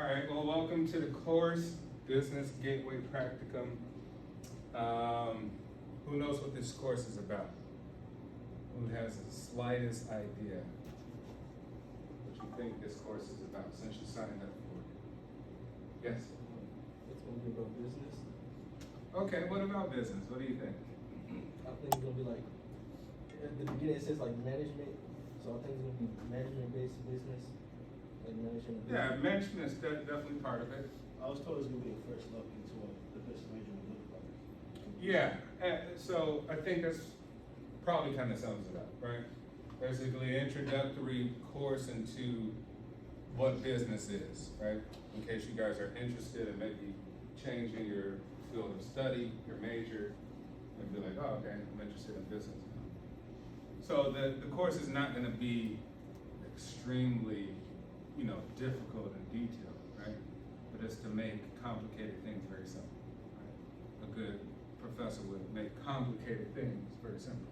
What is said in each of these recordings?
All right, well, welcome to the course, Business Gateway Practicum. Who knows what this course is about? Who has the slightest idea what you think this course is about since you signed up for it? Yes? It's gonna be about business. Okay, what about business? What do you think? I think it's gonna be like, at the beginning it says like management, so I think it's gonna be management-based business, like managing a business. Yeah, management is definitely part of it. I was told it was gonna be a first look into what the business major would look like. Yeah, so I think that's probably kind of sums it up, right? Basically, an introductory course into what business is, right? In case you guys are interested in maybe changing your field of study, your major, and be like, oh, okay, I'm interested in business now. So the course is not gonna be extremely, difficult and detailed, right? But it's to make complicated things very simple, right? A good professor would make complicated things very simple.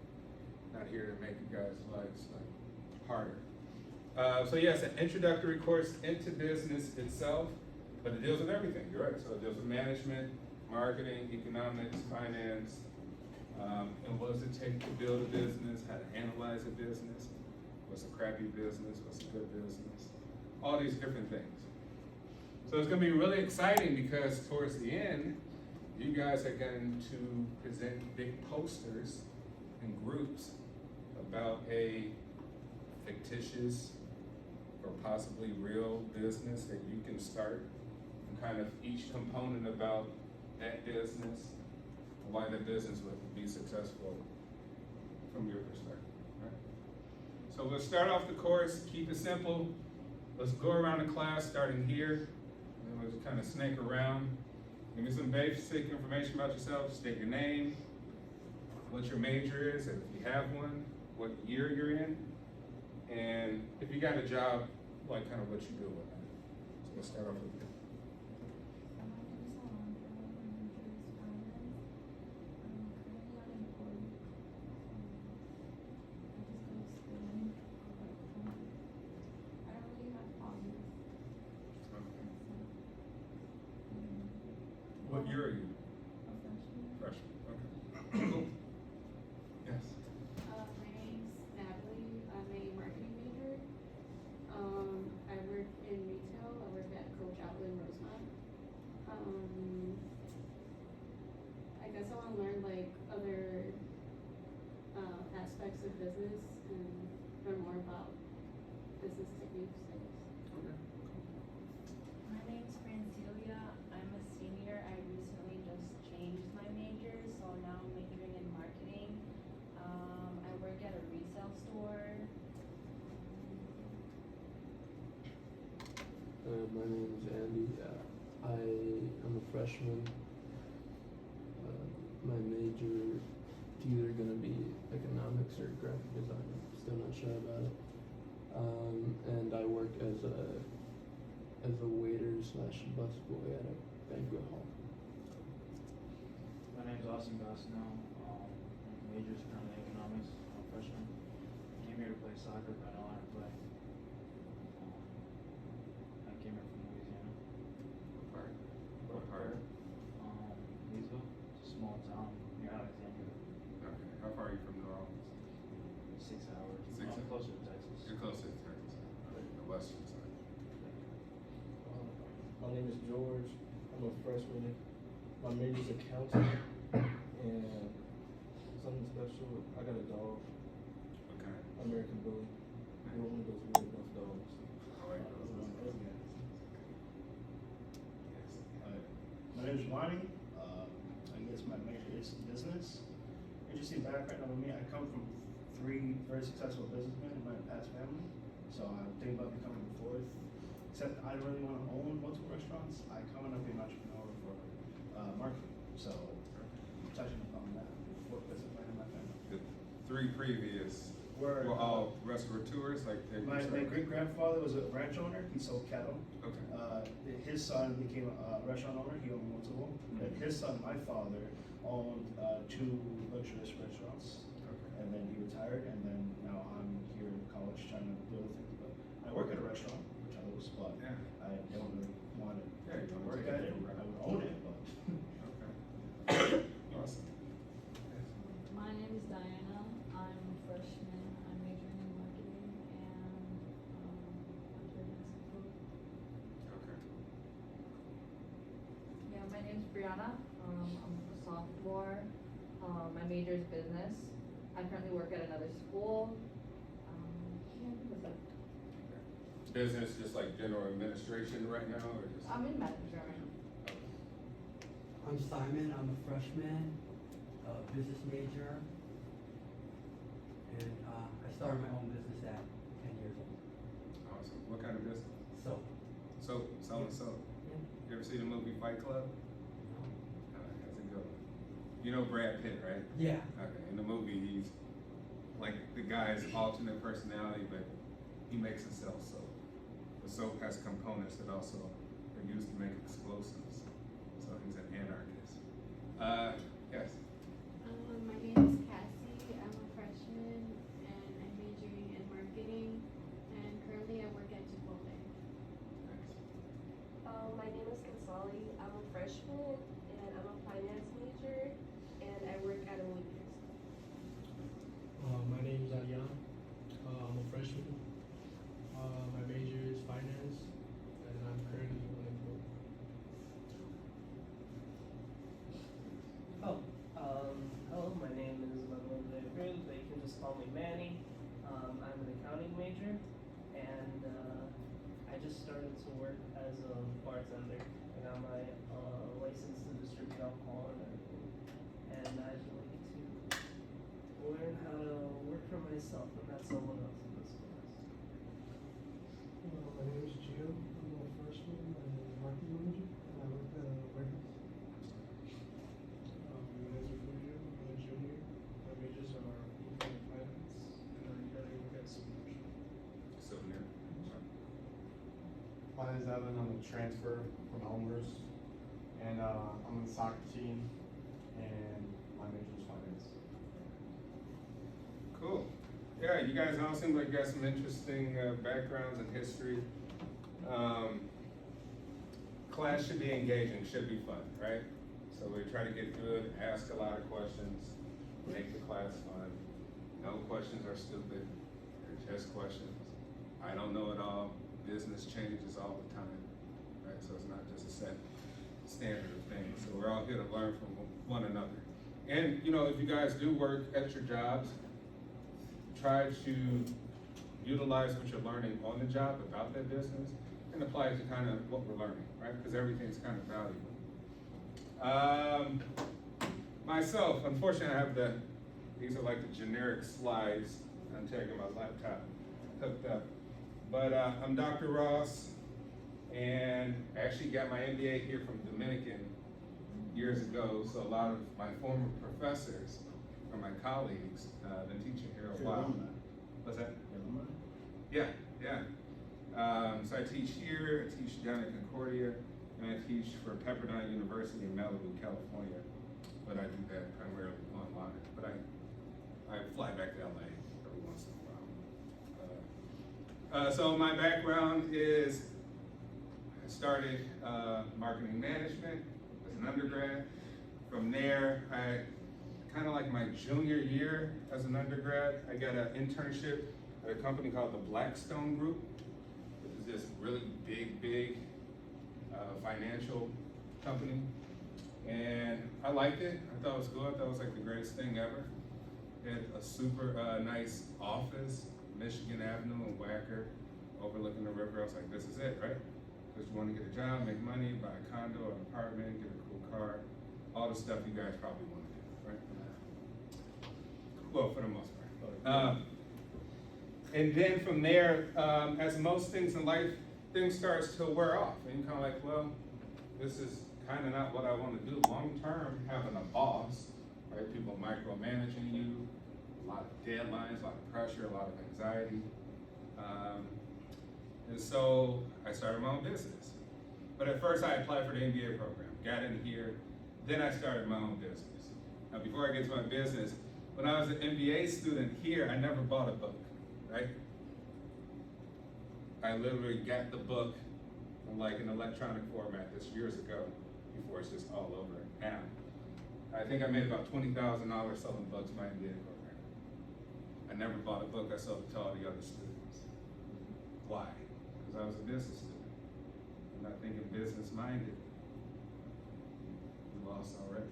Not here to make you guys' lives harder. So yes, an introductory course into business itself, but it deals with everything, you're right. So it deals with management, marketing, economics, finance, and what does it take to build a business, how to analyze a business, what's a crappy business, what's a good business, all these different things. So it's gonna be really exciting because towards the end, you guys are going to present big posters in groups about a fictitious or possibly real business that you can start, and kind of each component about that business, why the business would be successful from your perspective, right? So we'll start off the course, keep it simple. Let's go around the class starting here, and then we'll just kind of snake around. Give me some basic information about yourself. State your name, what your major is, if you have one, what year you're in, and if you got a job, like kind of what you do with it. So let's start off with you. What year are you? Freshman. Okay. Cool. Yes. My name's Natalie. I'm a marketing major. I work in retail. I work at Coach Outlet in Rosemont. I guess I want to learn like other aspects of business and learn more about business techniques, I guess. Okay. My name's Francilia. I'm a senior. I recently just changed my major, so now I'm majoring in marketing. I work at a resale store. My name is Andy. I am a freshman. My major is either gonna be economics or graphic design. Still not sure about it. And I work as a waiter / busboy at a banquet hall. My name's Austin Gosnell. Major's currently economics. I'm a freshman. Came here to play soccer, but I don't want to play. I came here from Louisiana. What part? Leesville. It's a small town near Alexandria. Okay. How far are you from New Orleans? 6 hours. 6 I'm hours. closer to Texas. You're close to Texas, the western side. My name is George. I'm a freshman. My major is accounting, and something special. I got a dog, Okay. American Bully. You're one of those weird enough dogs. I like those. Yes. My name is Ronnie. I guess my major is business. Interesting background on me. I come from 3 very successful businessmen in my past family, so I'm thinking about becoming the 4th. Except I don't really want to own multiple restaurants. I come and be an entrepreneur for marketing. So I'm touching upon that. The 4th businessman in my family. The 3 previous Were all restaurateurs, like they my great grandfather was a ranch owner. He sold cattle. Okay. His son became a restaurant owner. He owned multiple. And his son, my father, owned 2 luxurious restaurants. Okay. And then he retired. And then now I'm here in college trying to do other things. But I work at a restaurant, which I love, but Yeah. I don't really want my name's Brianna. I'm a sophomore. My major is business. I currently work at another school. Yeah, I think that's it. Business, just like general administration right now, or just? I'm in management right now. I'm Simon, I'm a freshman, business major, and I started my own business at 10 years old. Awesome. What kind of business? So, Selling soap. yeah, You ever see the movie Fight Club? you know, How's it go? You know Brad Pitt, right? yeah, Okay, in the movie, he's like the guy's alternate personality, but he makes and sells soap. The soap has components that also are used to make explosives. So he's an anarchist. Yes. My name is Cassie. I'm a freshman and I'm majoring in marketing. And currently I work at Chipotle. Thanks. My name is Consoli. I'm a freshman and I'm a finance major and I work at a movie store. My name is Aryan. I'm a freshman. My major is finance and I'm currently unemployed. Hello, my name is Manuel Lebril. They can just call me Manny. I'm an accounting major, and I just started to work as a bartender. I got my license to distribute alcohol and everything, and I'd like to learn how to work for myself and not someone else in this class. My name is Gio. I'm a freshman and a marketing manager, and I work at a warehouse. My name is Julio. I'm a junior. My majors are econ and finance, and I currently work at Supermarket. Souvenir. My name is Evan. I'm a transfer from Elmhurst, and I'm on the soccer team, and my major is finance. Cool. Yeah, you guys all seem like you got some interesting backgrounds and history. Class should be engaging, should be fun, right? So we try to get through it, ask a lot of questions, make the class fun. No questions are stupid, they're just questions. I don't know it all, business changes all the time, right? So it's not just a set standard of things. So we're all here to learn from one another. And you know, if you guys do work at your jobs, try to utilize what you're learning on the job about that business and apply it to kind of what we're learning, right? Because everything's kind of valuable. Myself, unfortunately, I have these are like the generic slides. I'm taking my laptop hooked up. But I'm Dr. Ross, and I actually got my MBA here from Dominican years ago. So a lot of my former professors or my colleagues been teaching here a while. What's that? Yeah. So I teach here, I teach down at Concordia, and I teach for Pepperdine University in Malibu, California. But I do that primarily online. But I fly back to LA every once in a while. So my background is, I started marketing management as an undergrad. From there, I kind of like my junior year as an undergrad, I got an internship at a company called the Blackstone Group, which is this really big financial company. And I liked it. I thought it was cool. I thought it was like the greatest thing ever. It had a super nice office, Michigan Avenue and Wacker, overlooking the river. I was like, this is it, right? Because you want to get a job, make money, buy a condo, an apartment, get a cool car, all the stuff you guys probably want to do, right? Well, for the most part. And then from there, as most things in life, things starts to wear off. And you're kind of like, well, this is kind of not what I want to do long term, having a boss, right? People micromanaging you, a lot of deadlines, a lot of pressure, a lot of anxiety. And so I started my own business. But at first I applied for the MBA program, got in here, then I started my own business. Now before I get to my business, when I was an MBA student here, I never bought a book, right? I literally got the book in like an electronic format this years ago, before it's just all over now. I think I made about $20,000 selling books my MBA program. I never bought a book, I sold it to all the other students. Why? Because I was a business student. I'm not thinking business minded. house already,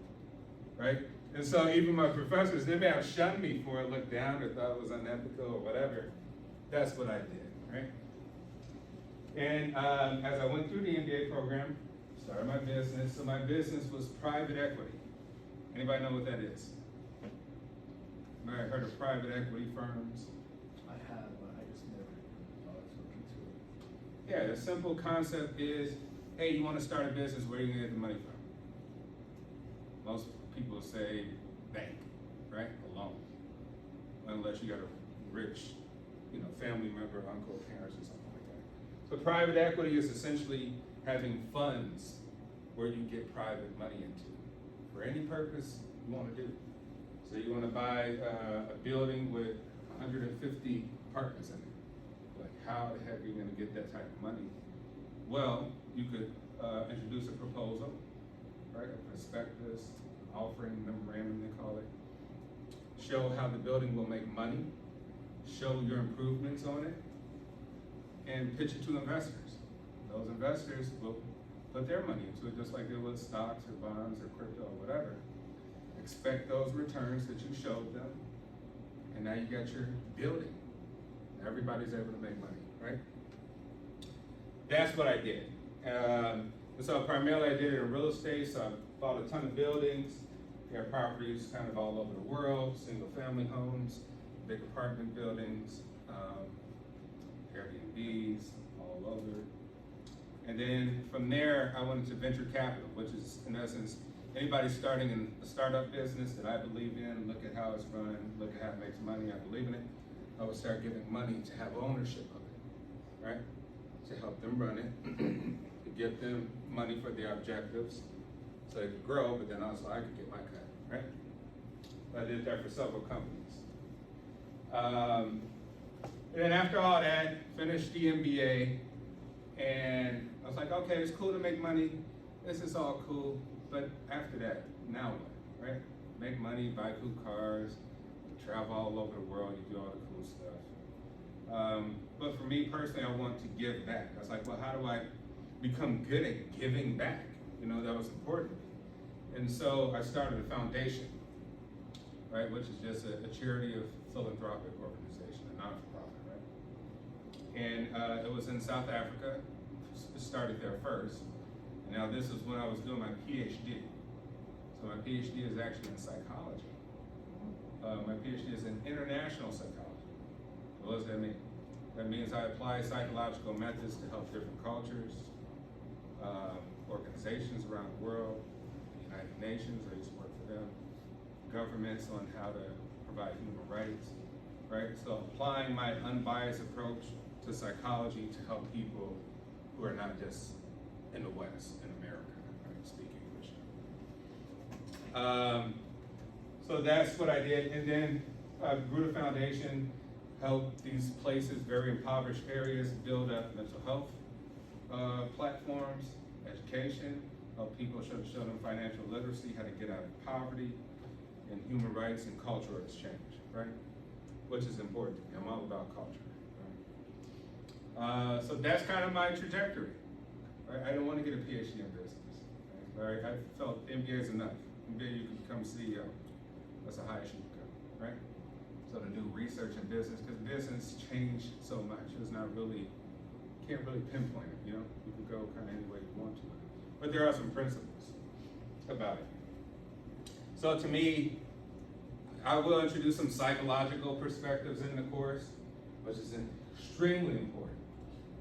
right? And so even my professors, they may have shunned me for it, looked down, or thought it was unethical or whatever. That's what I did, right? And as I went through the MBA program, started my business. So my business was private equity. Anybody know what that is? Anybody heard of private equity firms? I have, but I just never looked into it. Yeah, the simple concept is, hey, you want to start a business, where are you going to get the money from? Most people say bank, right? A loan. Unless you got a rich, family member, uncle, parents, or something like that. So private equity is essentially having funds where you get private money into for any purpose you want to do. So you want to buy a building with 150 apartments in it. Like, how the heck are you going to get that type of money? Well, you could introduce a proposal, right? A prospectus, offering memorandum, they call it. Show how the building will make money, show your improvements on it, and pitch it to investors. Those investors will put their money into it just like they would stocks or bonds or crypto or whatever. Expect those returns that you showed them, and now you got your building. Everybody's able to make money, right? That's what I did. And so primarily I did it in real estate, so I bought a ton of buildings. There are properties kind of all over the world, single family homes, big apartment buildings, Airbnbs, all over. And then from there, I went into venture capital, which is in essence, anybody starting in a startup business that I believe in, look at how it's run, look at how it makes money, I believe in it, I would start giving money to have ownership of it, right? To help them run it, to give them money for their objectives, so they could grow, but then also I could get my cut, right? I did that for several companies. And then after all that, finished the MBA, and I was like, okay, it's cool to make money, this is all cool, but after that, now what, right? Make money, buy cool cars, travel all over the world, you do all the cool stuff. But for me personally, I want to give back. I was like, well, how do I become good at giving back? That was important to me. And so I started a foundation, right, which is just a charity of philanthropic organization, a non-for-profit, right? And it was in South Africa. It started there first. And now this is when I was doing my PhD. So my PhD is actually in psychology. My PhD is in international psychology. What does that mean? That means I apply psychological methods to help different cultures, organizations around the world, the United Nations, I used to work for them, governments on how to provide human rights, right? So applying my unbiased approach to psychology to help people who are not just in the West, in America, right, speak English. So that's what I did, and then I grew the foundation, helped these places, very impoverished areas, build up mental health platforms, education, help people show them financial literacy, how to get out of poverty, and human rights and cultural exchange, right? Which is important to me. I'm all about culture, right? So that's kind of my trajectory, right? I didn't want to get a PhD in business, right? I felt MBA is enough. MBA, you can become CEO. That's the highest you can go, right? So to do research in business, because business changed so much, it's not really, can't really pinpoint it, you can go kind of any way you want to. But there are some principles about it. So to me, I will introduce some psychological perspectives in the course, which is extremely important,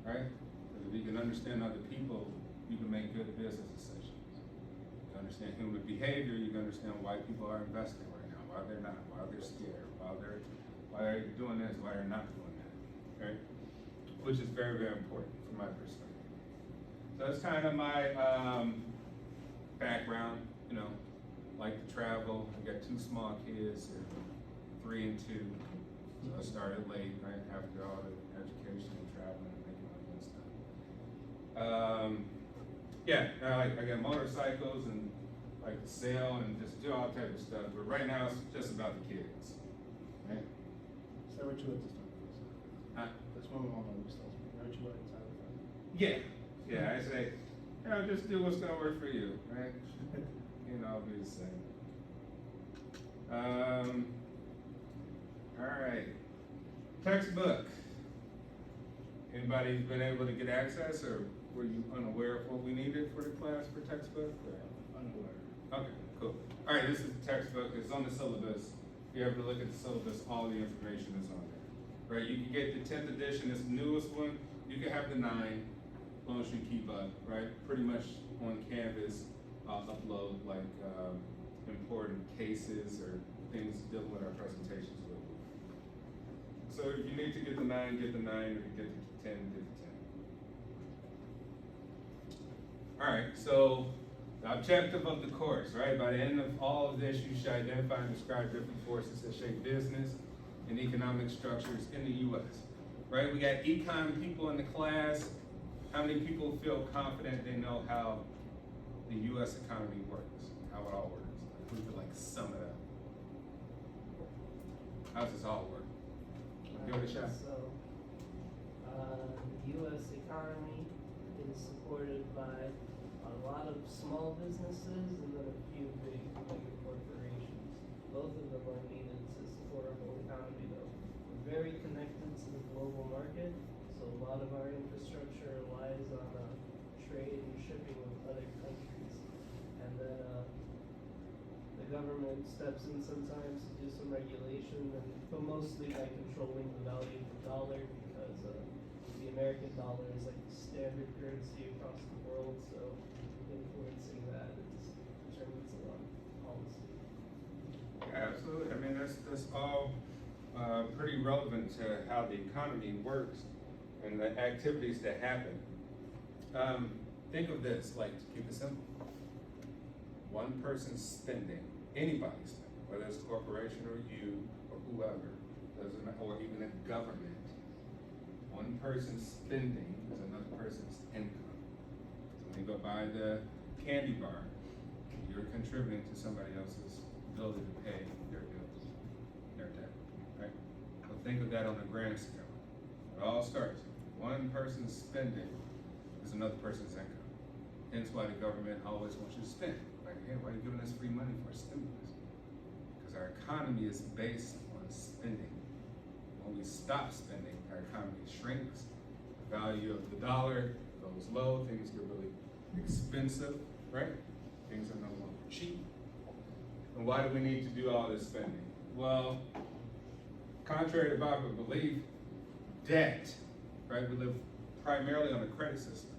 right? Because if you can understand other people, you can make good business decisions. You can understand human behavior, you can understand why people are investing right now, why they're not, why they're scared, why are you doing this, why you're not doing that, right? Which is very, very important from my perspective. So that's kind of my background, like to travel. I got 2 small kids, 3 and 2. So I started late, right, after all the education and traveling and making all that stuff. Yeah, I got motorcycles and like to sail and just do all type of stuff. But right now it's just about the kids, right? Say what you like to start with. That's one of my own stuff. What you like to start with. Yeah, I say, just do what's gonna work for you, right? You know, I'll be the same. All right. Textbook. Anybody been able to get access, or were you unaware of what we needed for the class for textbook? Or? Unaware. Okay, cool. All right, this is the textbook. It's on the syllabus. If you ever look at the syllabus, all the information is on there. Right? You can get the 10th edition. It's the newest one. You can have the 9, as long as you keep up. Right? Pretty much on Canvas, I'll upload like important cases or things dealing with our presentations. So if you need to get the 9, get the 9. If you get the 10, get the 10. All right, so the objective of the course, right? By the end of all of this, you should identify and describe different forces that shape business and economic structures in the U.S., right? We got econ people in the class. How many people feel confident they know how the U.S. economy works, how it all works? We could like sum it up. How does this all work? Give it a shot. So, the U.S. economy is supported by a lot of small businesses and then a few big mega corporations. Both of them are needed to support our whole economy though. We're very connected to the global market, so a lot of our infrastructure relies on trade and shipping with other countries. And then the government steps in sometimes to do some regulation, but mostly by controlling the value of the dollar, because the American dollar is like the standard currency across the world, so influencing that determines a lot of policy. Absolutely. I mean, that's all pretty relevant to how the economy works and the activities that happen. Think of this, like, to keep it simple. One person's spending, anybody's spending, whether it's a corporation or you or whoever, doesn't matter, or even a government. One person's spending is another person's income. So when you go buy the candy bar, you're contributing to somebody else's ability to pay their bills, their debt, right? So think of that on a grand scale. It all starts. One person's spending is another person's income. Hence why the government always wants you to spend. Like, hey, why are you giving us free money for stimulus? Because our economy is based on spending. When we stop spending, our economy shrinks, the value of the dollar goes low, things get really expensive, right? Things are no longer cheap. And why do we need to do all this spending? Well, contrary to popular belief, debt, right? We live primarily on a credit system.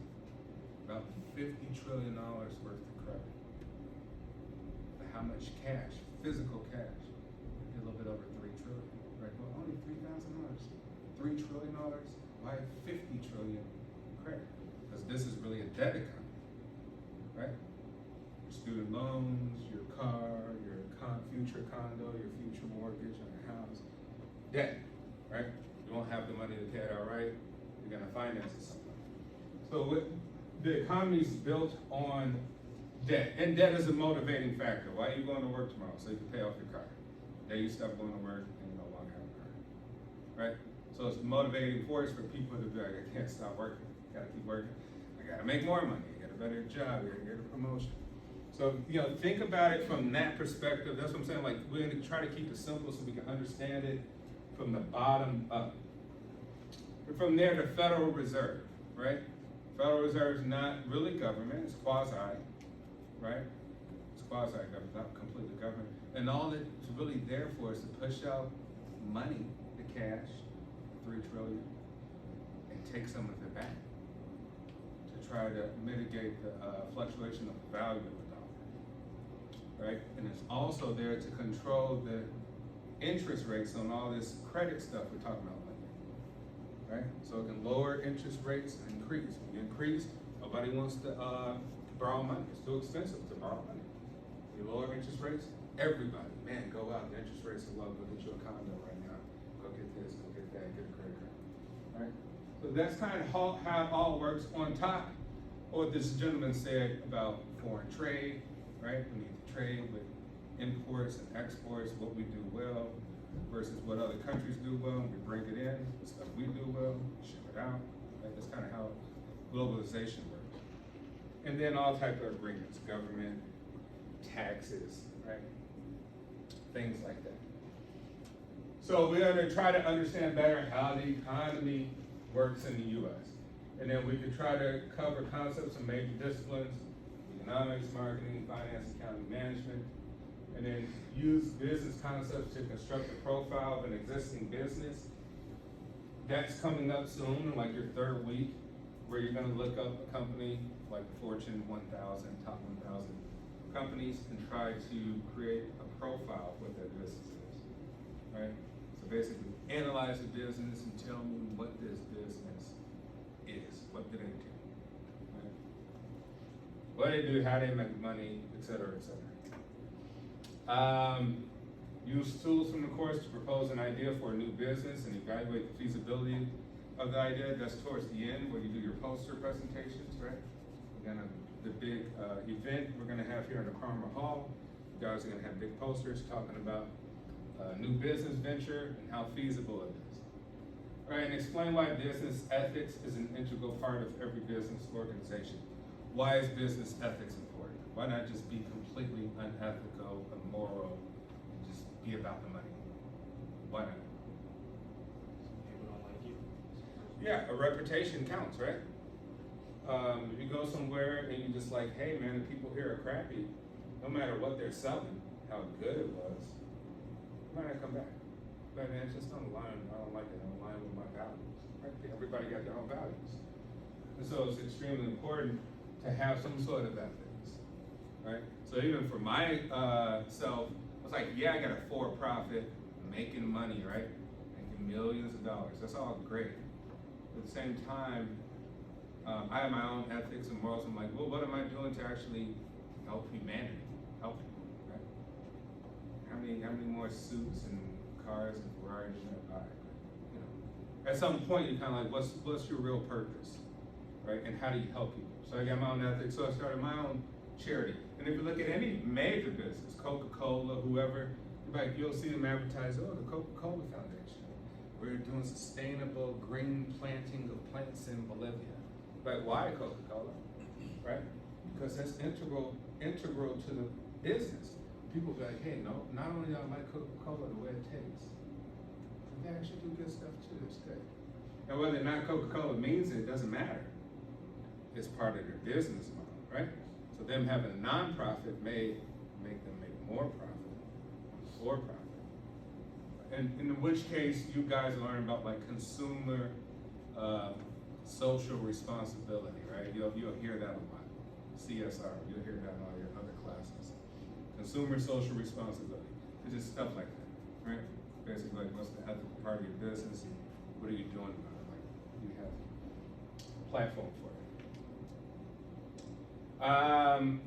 About $50 trillion worth of credit. But how much cash, physical cash? A little bit over $3 trillion, right? Well, only $3,000. $3 trillion, why 50 trillion credit? Because this is really a debt economy, right? Your student loans, your car, your future condo, your future mortgage on your house, debt, right? You won't have the money to pay it outright, you're gonna finance it somewhere. So the economy is built on debt, and debt is a motivating factor. Why are you going to work tomorrow? So you can pay off your car. Then you stop going to work and you no longer have a car, right? So it's a motivating force for people to be like, I can't stop working, I gotta keep working. I gotta make more money, I get a better job, I gotta get a promotion. So, you know, think about it from that perspective. That's what I'm saying, like, we're gonna try to keep it simple so we can understand it from the bottom up. And from there, the Federal Reserve, right? Federal Reserve is not really government, it's quasi, right? It's quasi-government, not completely government. And all it's really there for is to push out money, the cash, $3 trillion, and take some of it back to try to mitigate the fluctuation of the value of the dollar, right? And it's also there to control the interest rates on all this credit stuff we're talking about lately, right? So it can lower interest rates and increase. When you increase, nobody wants to borrow money. It's too expensive to borrow money. You lower interest rates, everybody, man, go out, the interest rates are low, go get you a condo right now. Go get this, go get that, get a credit card, right? So that's kind of how it all works. On top of what this gentleman said about foreign trade, right? We need to trade with imports and exports, what we do well versus what other countries do well. We bring it in, the stuff we do well, ship it out. Right? That's kind of how globalization works. And then all types of agreements, government, taxes, right? Things like that. So we're gonna try to understand better how the economy works in the US. And then we could try to cover concepts of major disciplines, economics, marketing, finance, accounting, management, and then use business concepts to construct a profile of an existing business. That's coming up soon, in like your third week, where you're gonna look up a company like the Fortune 1000, top 1000 companies, and try to create a profile of what their business is, right? So basically, analyze the business and tell me what this business is. What do they do? Right? What they do, how they make money, et cetera, et cetera. Use tools from the course to propose an idea for a new business and evaluate the feasibility of the idea. That's towards the end where you do your poster presentations, right? We're gonna, the big event we're gonna have here in the Carmer Hall. You guys are gonna have big posters talking about new business venture and how feasible it is. All right, and explain why business ethics is an integral part of every business organization. Why is business ethics important? Why not just be completely unethical, immoral, and just be about the money? Why not? People don't like you. Yeah, a reputation counts, right? If you go somewhere and you just like, hey man, the people here are crappy, no matter what they're selling, how good it was, you might not come back. But man, it's just don't align, I don't like it, I don't align with my values. Right? Everybody got their own values. And so it's extremely important to have some sort of ethics, right? So even for my self, I was like, yeah, I got a for-profit, making money, right? Making millions of dollars, that's all great. At the same time, I have my own ethics and morals. I'm like, well, what am I doing to actually help humanity, help people, right? How many more suits and cars and Ferraris are gonna buy? You know, at some point you're kind of like, what's your real purpose, right? And how do you help people? So I got my own ethics, so I started my own charity. And if you look at any major business, Coca-Cola, whoever, you'll see them advertise, oh, the Coca-Cola Foundation. We're doing sustainable green planting of plants in Bolivia. But why Coca-Cola, right? Because that's integral to the business. People be like, hey, no, not only do I like Coca-Cola the way it tastes, they actually do good stuff too, it's good. Now whether or not Coca-Cola means it, doesn't matter. It's part of their business model, right? So them having a non-profit may make them make more profit, for profit. And in which case, you guys learn about like consumer social responsibility, right? You'll hear that a lot. CSR, you'll hear that in all your other classes. Consumer social responsibility. It's just stuff like that, right? Basically, like what's the ethical part of your business and what are you doing about it? Like you have a platform for it.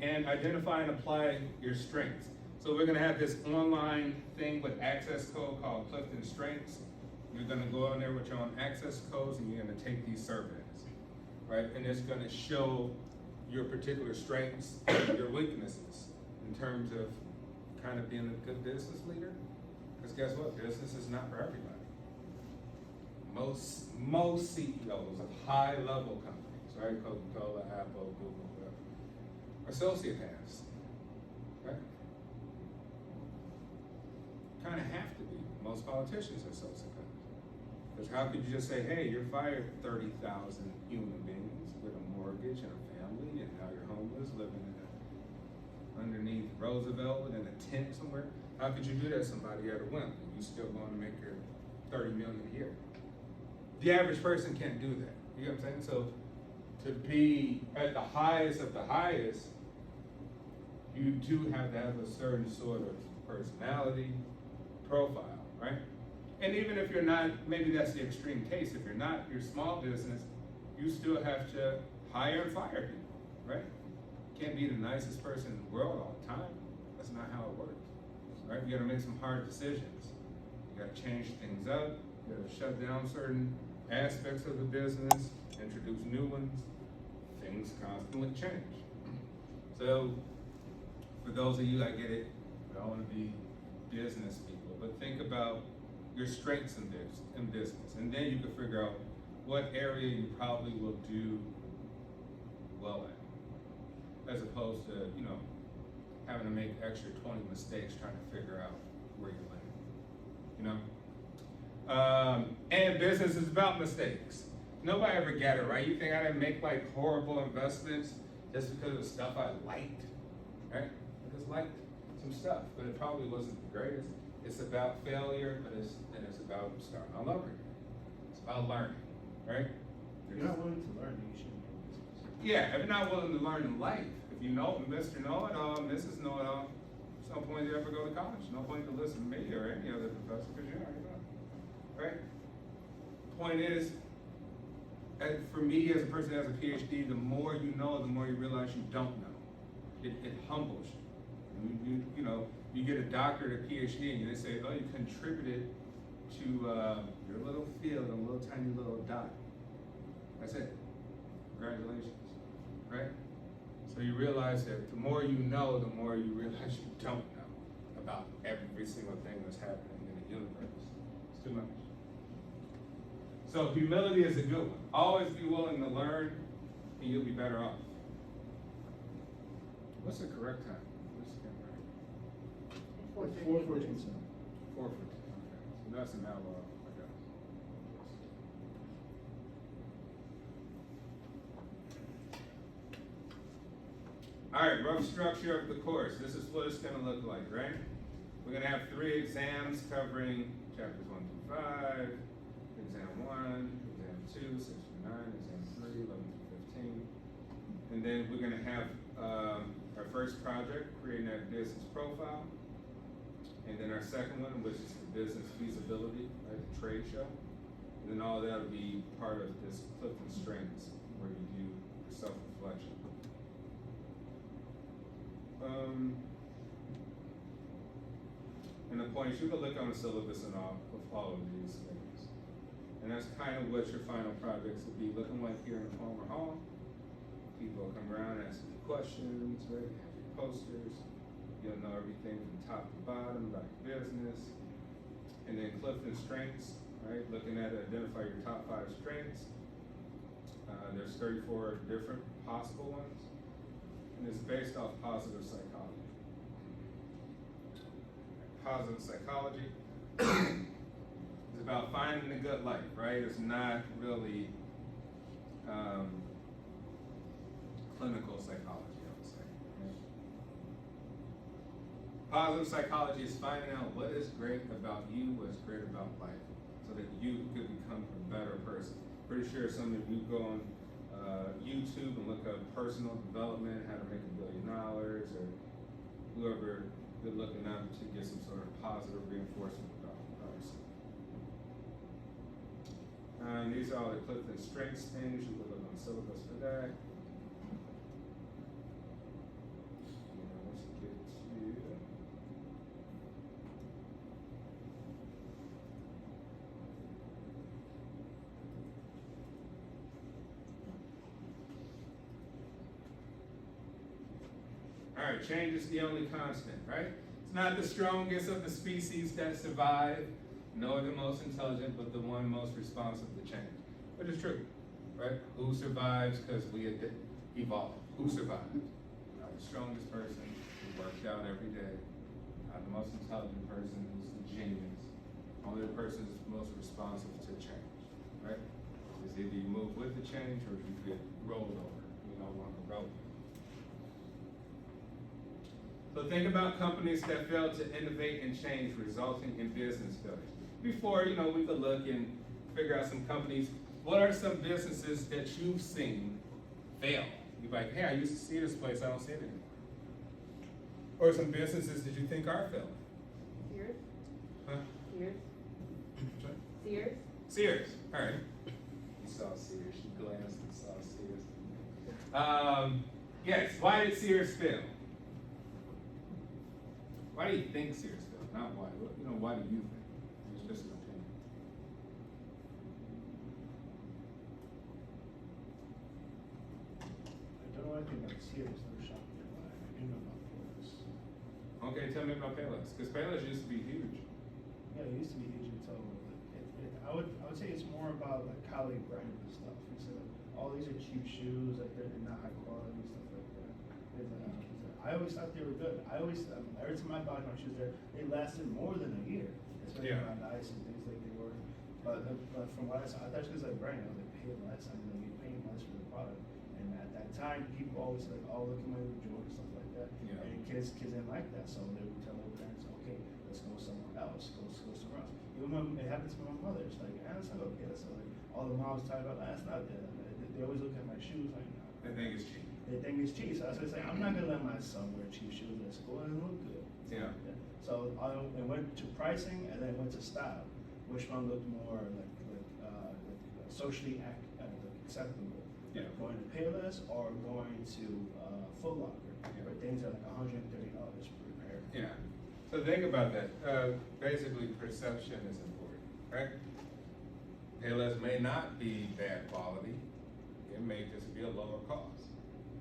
And identify and apply your strengths. So we're gonna have this online thing with access code called Clifton Strengths. You're gonna go on there with your own access codes and you're gonna take these surveys, right? And it's gonna show your particular strengths and your weaknesses in terms of kind of being a good business leader. Because guess what? Business is not for everybody. Most CEOs of high-level companies, right? Coca-Cola, Apple, Google, whatever, are sociopaths, right? Kind of have to be. Most politicians are sociopaths. Because how could you just say, hey, you're fired 30,000 human beings with a mortgage and a family, and now you're homeless, living underneath Roosevelt in a tent somewhere? How could you do that to somebody at a whim? And you still going to make your 30 million a year? The average person can't do that. You know what I'm saying? So to be at the highest of the highest, you do have to have a certain sort of personality profile, right? And even if you're not, maybe that's the extreme case, if you're not your small business, you still have to hire and fire people, right? You can't be the nicest person in the world all the time. That's not how it works, right? You gotta make some hard decisions. You gotta change things up. You gotta shut down certain aspects of the business, introduce new ones. Things constantly change. So, for those of you, I get it, we all wanna be business people, but think about your strengths in business, and then you can figure out what area you probably will do well at, as opposed to, having to make extra 20 mistakes trying to figure out where you're landing, you know? And business is about mistakes. Nobody ever got it right. You think I didn't make like horrible investments just because of stuff I liked, right? I just liked some stuff, but it probably wasn't the greatest. It's about failure, but it's about starting all over again. It's about learning, right? If you're not willing to learn, then you shouldn't do business. Yeah, if you're not willing to learn in life, if you know Mr. Know-It-All, Mrs. Know-It-All, there's no point to ever go to college. No point to listen to me or any other professor because you already know, right? Point is, for me as a person that has a PhD, the more you know, the more you realize you don't know. It humbles you. You know, you get a doctorate, a PhD, and they say, oh, you contributed to your little field, a little tiny little dot. That's it. Congratulations, right? So you realize that the more you know, the more you realize you don't know about every single thing that's happening in the universe. It's too much. So humility is a good one. Always be willing to learn, and you'll be better off. What's the correct time? Let's get right. 4:14. 4:14. Okay, so that's an hour off, I guess. All right, rough structure of the course. This is what it's going to look like, right? We're going to have 3 exams covering chapters 1 through 5, exam 1, exam 2, 6 through 9, exam 3, 11 through 15. And then we're going to have our first project, creating that business profile. And then our second one, which is the business feasibility, right, the trade show. And then all that will be part of this Clifton Strengths, where you do self-reflection. And the points, you can look on the syllabus and all of these things. And that's kind of what your final projects will be looking like here in the Palmer Hall. People will come around, ask you questions, right? Have your posters. You'll know everything from top to bottom about your business. And then Clifton Strengths, right? Looking at it, identify your top 5 strengths. There's 34 different possible ones. And it's based off positive psychology. Positive psychology is about finding the good life, right? It's not really clinical psychology, I would say. Right? Positive psychology is finding out what is great about you, what's great about life, so that you could become a better person. Pretty sure some of you go on YouTube and look up personal development, how to make $1 billion, or whoever you're looking up to get some sort of positive reinforcement about yourself. These are all the Clifton Strengths things. You can look on the syllabus for that. Let's get to all right, change is the only constant, right? It's not the strongest of the species that survive, nor the most intelligent, but the one most responsive to change. But it's true, right? Who survives because we evolved? Who survived? Not the strongest person who worked out every day. Not the most intelligent person who's the genius. Only the person who's most responsive to change, right? It's either you move with the change or you get rolled over. You don't want to roll. So think about companies that fail to innovate and change, resulting in business failure. Before, we could look and figure out some companies. What are some businesses that you've seen fail? You're like, hey, I used to see this place, I don't see it anymore. Or some businesses that you think are failing. Sears? Huh? Sears? Sorry? Sears? Sears, all right. You saw Sears, you glanced and saw Sears. Yes, why did Sears fail? Why do you think Sears failed? Not why. Why do you think? It's just an opinion. I don't know anything about Sears, no shopping, but I do know about Payless. Okay, tell me about Payless, because Payless used to be huge. Yeah, it used to be huge until I would say it's more about like how they brand the stuff. Instead of all these are cheap shoes, like they're not high quality and stuff like that. I I always thought they were good. Every time I bought my shoes there, they lasted more than a year, especially Yeah. on ice and things like they were. But from what I saw, I thought it was like brand. I was like, pay less. I'm gonna be paying less for the product. And at that time, people always like, oh, look at my new Jordan, stuff like that. Yeah. And kids didn't like that, so they would tell their parents, okay, let's go somewhere else. Go somewhere else. Even when it happens to my mother, it's like, that's not okay. So like, all the moms talk about that's not good. They always look at my shoes like, no. They think it's cheap. They think it's cheap. So I was saying, I'm not gonna let my son wear cheap shoes at school. It doesn't look good. Yeah. So it went to pricing and then it went to style. Which one looked more like socially acceptable? Yeah. Going to Payless or going to Foot Locker, where things are like $130 per pair. Yeah. So think about that. Basically, perception is important, right? Payless may not be bad quality. It may just be a lower cost,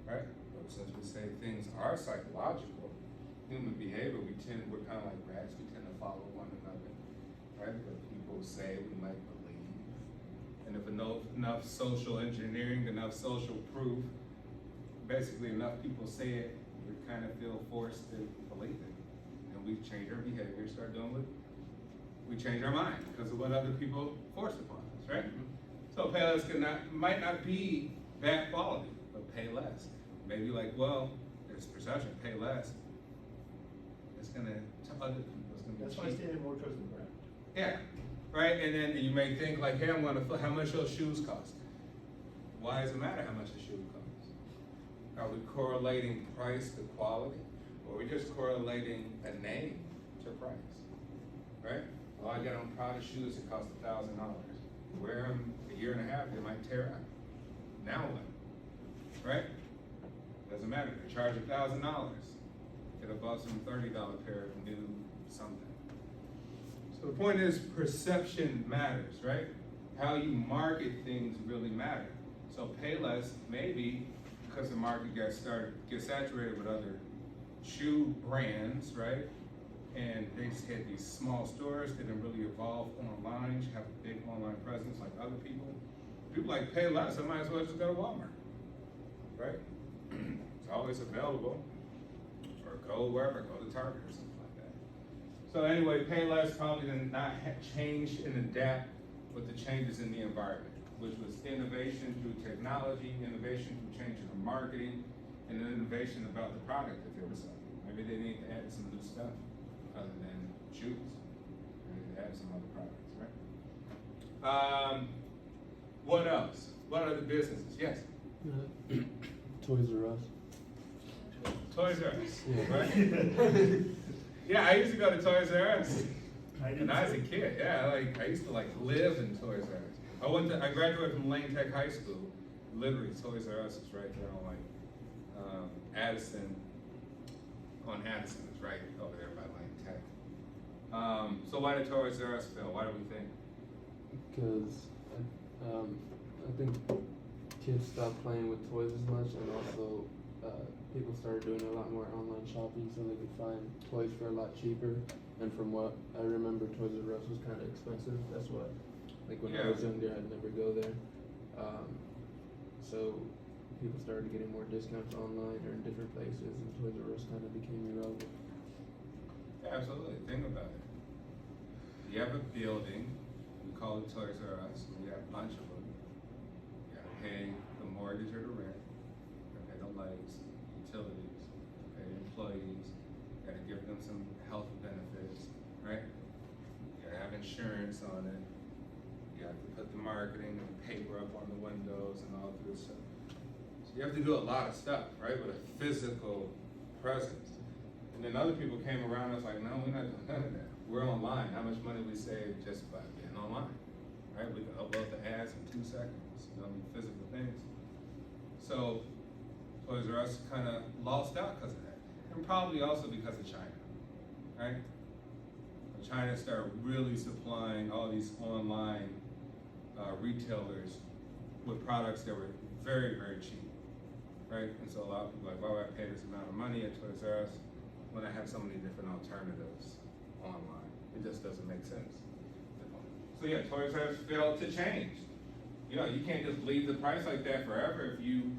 right? But since we say things are psychological, human behavior, we're kind of like rats. We tend to follow one another, right? What people say, we might believe. And if enough social engineering, enough social proof, basically enough people say it, we kind of feel forced to believe it. And we change our behavior, start doing what we change our mind because of what other people force upon us, right? So pay less might not be bad quality, but pay less. Maybe like, well, there's perception, pay less. It's gonna, to other people, it's gonna be That's cheap. why I stayed more towards the brand. Yeah, right, and then you may think like, hey, how much those shoes cost? Why does it matter how much the shoe costs? Are we correlating price to quality? Or are we just correlating a name to price, right? Well, I got on Prada shoes that cost $1,000. Wear them a year and a half, they might tear out. Now what, right? Doesn't matter, they charge $1,000. Could have bought some $30 pair of new something. So the point is, perception matters, right? How you market things really matter. So Payless, maybe because the market gets saturated with other shoe brands, right? And they just had these small stores, they didn't really evolve online, have a big online presence like other people. People like Payless, I might as well just go to Walmart, right? It's always available. Or go wherever, go to Target or something like that. So anyway, Payless probably did not change and adapt with the changes in the environment, which was innovation through technology, innovation through changing the marketing, and then innovation about the product that they were selling. Maybe they need to add some new stuff other than shoes. Maybe they add some other products, right? What else? What other businesses? Yes? Toys R Us. Toys R Us, Yeah. right? Yeah, I used to go to Toys R Us. I did When I was a too. kid, yeah, I used to live in Toys R Us. I graduated from Lane Tech High School. Literally, Toys R Us is right there on Addison. On Addison, it's right over there by Lane Tech. So why did Toys R Us fail? Why do we think? Because I think kids stopped playing with toys as much, and also people started doing a lot more online shopping, so they could find toys for a lot cheaper. And from what I remember, Toys R Us was kind of expensive. That's why, like when I was younger, I'd never go there. So people started getting more discounts online or in different places, and Toys R Us kind of became irrelevant. Yeah, absolutely. Think about it. You have a building, we call it Toys R Us, and we have a bunch of them. You gotta pay the mortgage or the rent, you gotta pay the lights, utilities, you gotta pay the employees, you gotta give them some health benefits, right? You gotta have insurance on it. You have to put the marketing and paper up on the windows and all this stuff. So you have to do a lot of stuff, right, with a physical presence. And then other people came around and was like, no, we're not doing none of that. We're online. How much money we save just by being online, right? We can upload the ads in 2 seconds, physical things. So Toys R Us kind of lost out because of that. And probably also because of China, right? When China started really supplying all these online retailers with products that were very, very cheap, right? And so a lot of people are like, why would I pay this amount of money at Toys R Us when I have so many different alternatives online? It just doesn't make sense. So yeah, Toys R Us failed to change. You can't just leave the price like that forever if you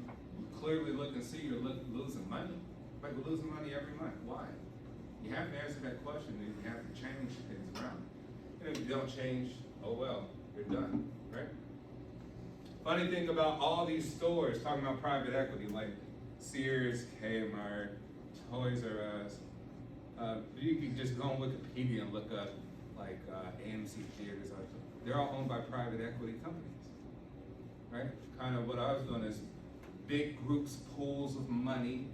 clearly look and see you're losing money. Like we're losing money every month. Why? You have to answer that question, and you have to change things around. And if you don't change, oh well, you're done, right? Funny thing about all these stores talking about private equity, like Sears, Kmart, Toys R Us, you can just go on Wikipedia and look up like AMC Theaters. They're all owned by private equity companies, right? Kind of what I was doing is big groups, pools of money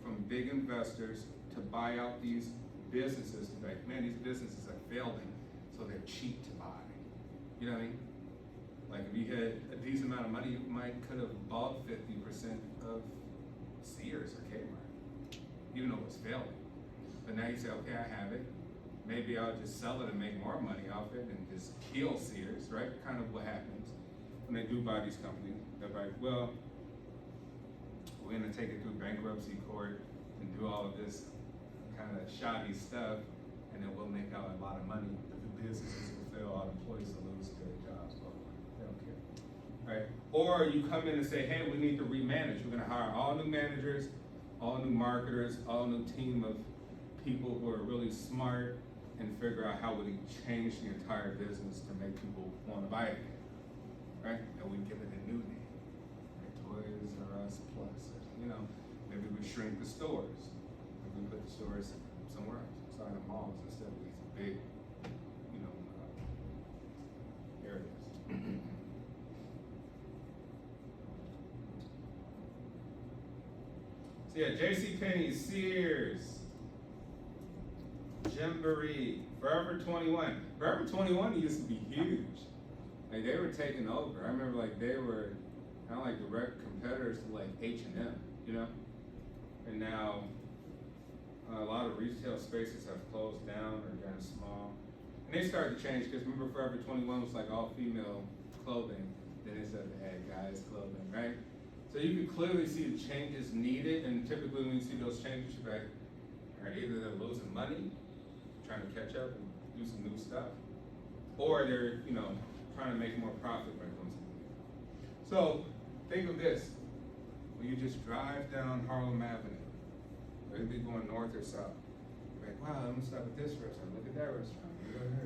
from big investors to buy out these businesses. Like, man, these businesses are failing, so they're cheap to buy. You know what I mean? Like if you had a decent amount of money, you could have bought 50% of Sears or Kmart, even though it was failing. But now you say, okay, I have it. Maybe I'll just sell it and make more money off it and just kill Sears, right? Kind of what happens when they do buy these companies. They're like, well, we're gonna take it through bankruptcy court and do all of this kind of shoddy stuff, and then we'll make out a lot of money. But the businesses will fail, all employees will lose their jobs. Well, they don't care, right? Or you come in and say, hey, we need to remanage. We're gonna hire all new managers, all new marketers, all new team of people who are really smart and figure out how we change the entire business to make people want to buy it again, right? And we give it a new name, right? Toys R Us Plus, you know, maybe we shrink the stores. Maybe we put the stores somewhere else, outside of malls instead of these big, you know, areas. So yeah, JCPenney, Sears, Gymboree, Forever 21. Forever 21 used to be huge. Like they were taking over. I remember like they were kind of like direct competitors to like H&M, you know? And now a lot of retail spaces have closed down or gotten small. And they started to change because remember Forever 21 was like all female clothing. Then they started to add guys clothing, right? So you can clearly see the changes needed, and typically when you see those changes, you're like, all right, either they're losing money, trying to catch up and do some new stuff, or they're, you know, trying to make more profit by doing something. So think of this: when you just drive down Harlem Avenue, whether you be going north or south, you're like, wow, I'm gonna stop at this restaurant. Look at that restaurant. You go here,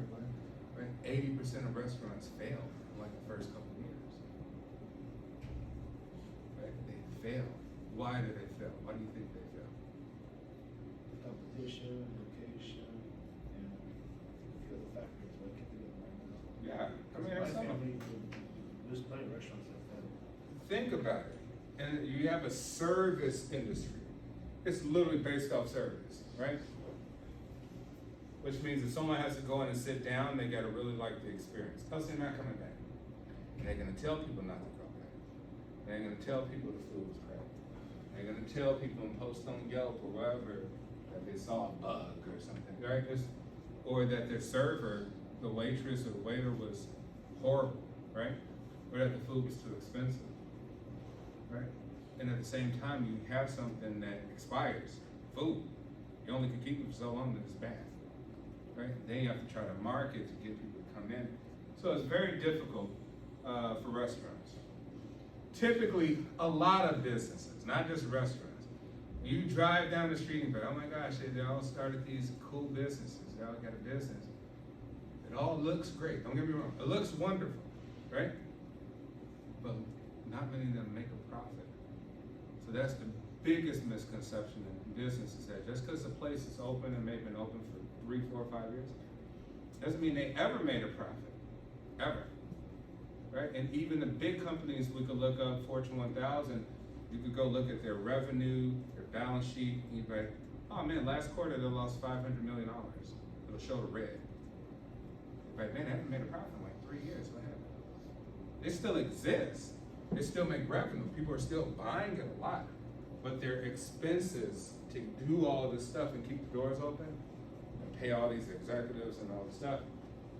right? 80% of restaurants fail in like the first couple of years. Right? They fail. Why do they fail? Why do you think they fail? Competition, location, and a few other factors, but I can't think of them right now. Yeah, I mean, My that's some of family, there's plenty of restaurants like that. Think about it. And you have a service industry. It's literally based off service, right? Which means if someone has to go in and sit down, they gotta really like the experience. Else they're not coming back. And they're gonna tell people not to come back. They're gonna tell people the food was crap. They're gonna tell people and post on Yelp or wherever that they saw a bug or something, right? Or that their server, the waitress or waiter was horrible, right? Or that the food was too expensive, right? And at the same time, you have something that expires, food. You only can keep it for so long that it's bad, right? Then you have to try to market to get people to come in. So it's very difficult for restaurants. Typically, a lot of businesses, not just restaurants. You drive down the street and go, oh my gosh, they all started these cool businesses. They all got a business. It all looks great, don't get me wrong. It looks wonderful, right? But not many of them make a profit. So that's the biggest misconception in business is that just because a place is open and may have been open for 3, 4, 5 years, doesn't mean they ever made a profit, ever, right? And even the big companies, we could look up Fortune 1000, you could go look at their revenue, their balance sheet, and you'd be like, oh man, last quarter they lost $500 million. It'll show the red. You're like, man, they haven't made a profit in like 3 years, what happened? They still exist, they still make revenue, people are still buying it a lot, but their expenses to do all this stuff and keep the doors open, and pay all these executives and all this stuff,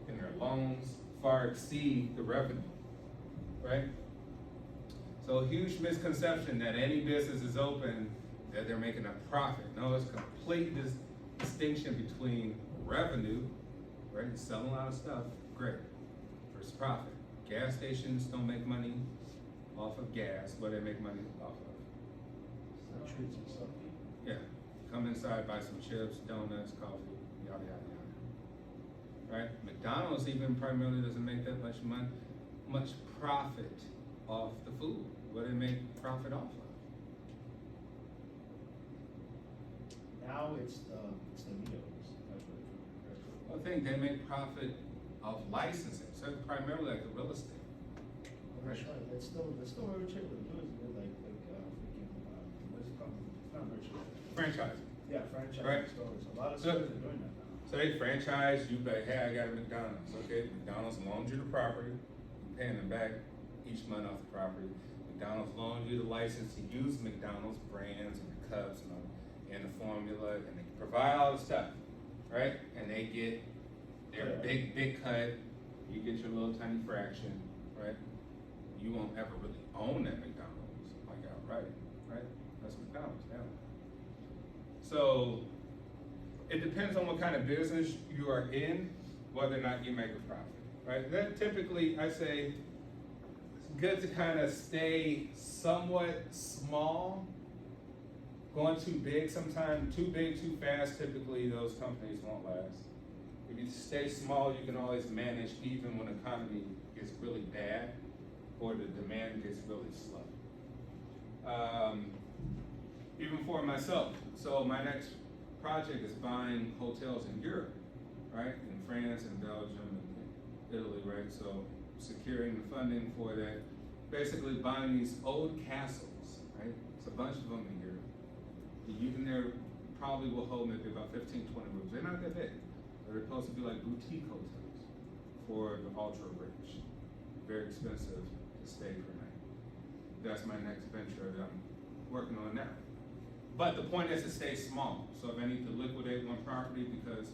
and their loans far exceed the revenue, right? So a huge misconception that any business is open, that they're making a profit. No, it's a complete distinction between revenue, right? Selling a lot of stuff, great, versus profit. Gas stations don't make money off of gas, but they make money off of Treats and stuff. yeah, come inside, buy some chips, donuts, coffee, yada, yada, yada. Right? McDonald's even primarily doesn't make that much profit off the food. What do they make profit off of? Now it's the meals. That's what it's. I think they make profit of licensing, so it's primarily like the real estate. That's right. That's still what we're able to do is get like freaking what's it called? It's not merchandise. Franchising. Yeah, franchise Right. stores. A lot of stores are doing that now. So they franchise, you bet, hey, I got a McDonald's, okay? McDonald's loans you the property, you're paying them back each month off the property. McDonald's loans you the license to use McDonald's brands and the cups and the formula, and they provide all the stuff, right? And they get their big cut, you get your little tiny fraction, right? You won't ever really own that McDonald's, like outright, right? That's McDonald's now. So, it depends on what kind of business you are in, whether or not you make a profit, right? That typically, I say, it's good to kind of stay somewhat small. Going too big sometimes, too big, too fast, typically those companies won't last. If you stay small, you can always manage even when the economy gets really bad or the demand gets really slow. Even for myself, so my next project is buying hotels in Europe, right? In France and Belgium and Italy, right? So securing the funding for that, basically buying these old castles, right? It's a bunch of them in Europe. You in there probably will hold maybe about 15, 20 rooms. They're not that big. They're supposed to be like boutique hotels for the ultra rich. Very expensive to stay per night. That's my next venture that I'm working on now. But the point is to stay small. So if I need to liquidate one property because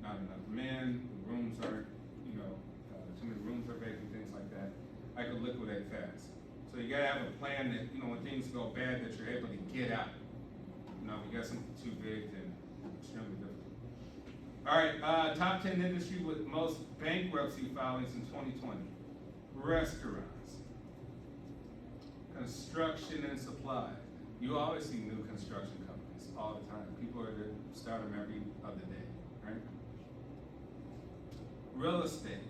not enough demand, the rooms aren't, too many rooms are vacant, things like that, I could liquidate fast. So you gotta have a plan that, when things go bad, that you're able to get out. If you got something too big, then extremely difficult. All right, top 10 industry with most bankruptcy filings in 2020. Restaurants, construction and supply. You always see new construction companies all the time. People are there, start them every other day, right? Real estate,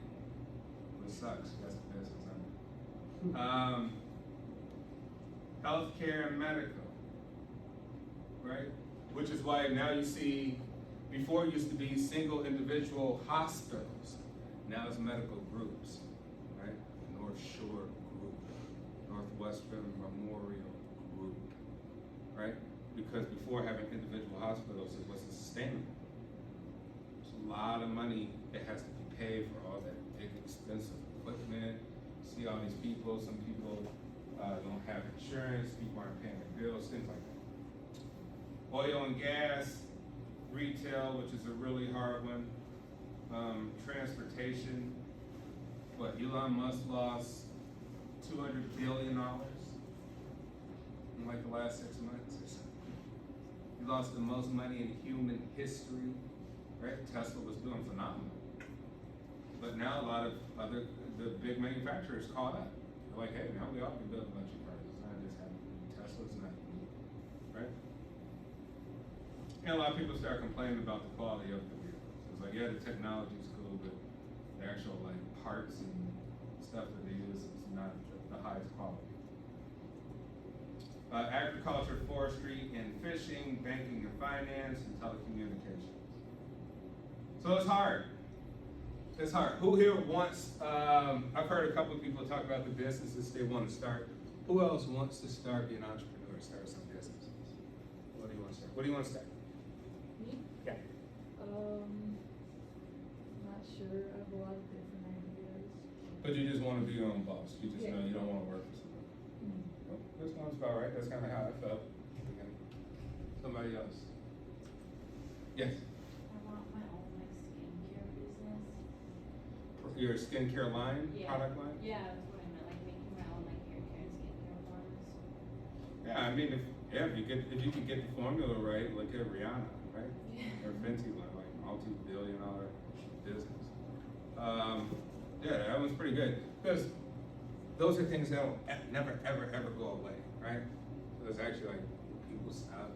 which sucks, that's the business, healthcare and medical, right? Which is why now you see, before it used to be single individual hospitals, now it's medical groups, right? North Shore Group, Northwestern Memorial Group, right? Because before having individual hospitals, it wasn't sustainable. There's a lot of money that has to be paid for all that big, expensive equipment. You see all these people, some people don't have insurance, people aren't paying their bills, things like that. Oil and gas, retail, which is a really hard one. Transportation, Elon Musk lost $200 billion in like the last 6 months or something. He lost the most money in human history, right? Tesla was doing phenomenal. But now a lot of the big manufacturers caught up. They're like, hey, now we all can build electric cars. It's not just happening. Tesla's not unique, right? And a lot of people start complaining about the quality of the vehicles. It's like, yeah, the technology's cool, but the actual like parts and stuff that they use is not the highest quality. Agriculture, forestry, and fishing, banking and finance, and telecommunications. So it's hard. It's hard. Who here wants, I've heard a couple of people talk about the businesses they want to start. Who else wants to start, be an entrepreneur, start some businesses? What do you want to start? What do you want to start? Me? Yeah. Not sure. I have a lot of different ideas. But you just want to be your own boss. You just Yeah. know you don't want to work for somebody. Well, this one's about right. That's kind of how I felt. Somebody else. Yes. I want my own like skincare business. Your skincare line, Yeah. product line? Yeah, that's what I meant, like making my own like hair care and skincare lines. Yeah, I mean, if you could get the formula right, look at Rihanna, right? Yeah. Or Fenty line, like multi-billion-dollar business. Yeah, that one's pretty good because those are things that will never, ever, ever go away, right? So it's actually like people stop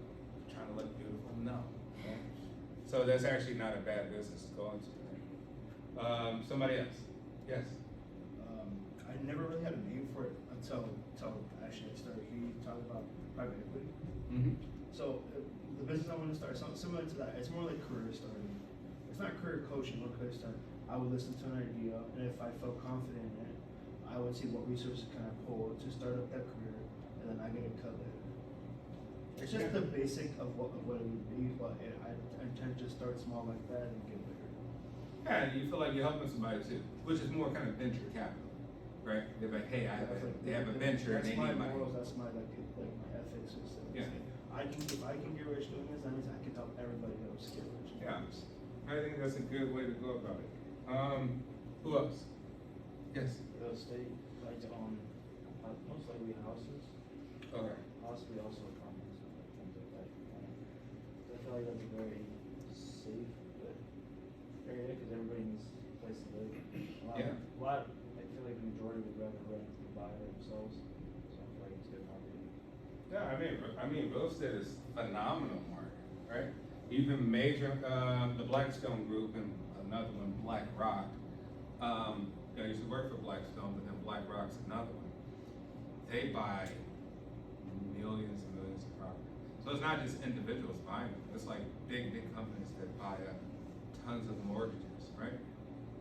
trying to look beautiful. No, So that's actually not a bad business to go into. Right? Somebody else? Yes. I never really had a name for it until actually I started hearing you talk about private equity. Mm-hmm. So the business I want to start, something similar to that. It's more like career starting. It's not career coaching or career starting. I would listen to an idea, and if I felt confident in it, I would see what resources can I pull to start up that career, and then I get a cut later. It's just the basic of what it would be, but I tend to start small like that and get bigger. Yeah, and you feel like you're helping somebody too, which is more kind of venture capital, right? They're like, hey, they have a venture and they need money. That's my my ethics. Yeah. If I can get rich doing this, that means I can help everybody else get rich. Yeah, I think that's a good way to go about it. Who else? Yes. Real estate, like most likely houses. Okay. Possibly also apartments and things like that. I feel like that's a very safe area because everybody needs a place to live. Yeah. I feel like the majority would rather rent than buy themselves. So I feel like it's good property. Yeah, I mean, real estate is phenomenal market, right? Even major, the Blackstone Group and another one, BlackRock. I used to work for Blackstone, but then BlackRock's another one. They buy millions and millions of property. So it's not just individuals buying them. It's like big companies that buy up tons of mortgages, right?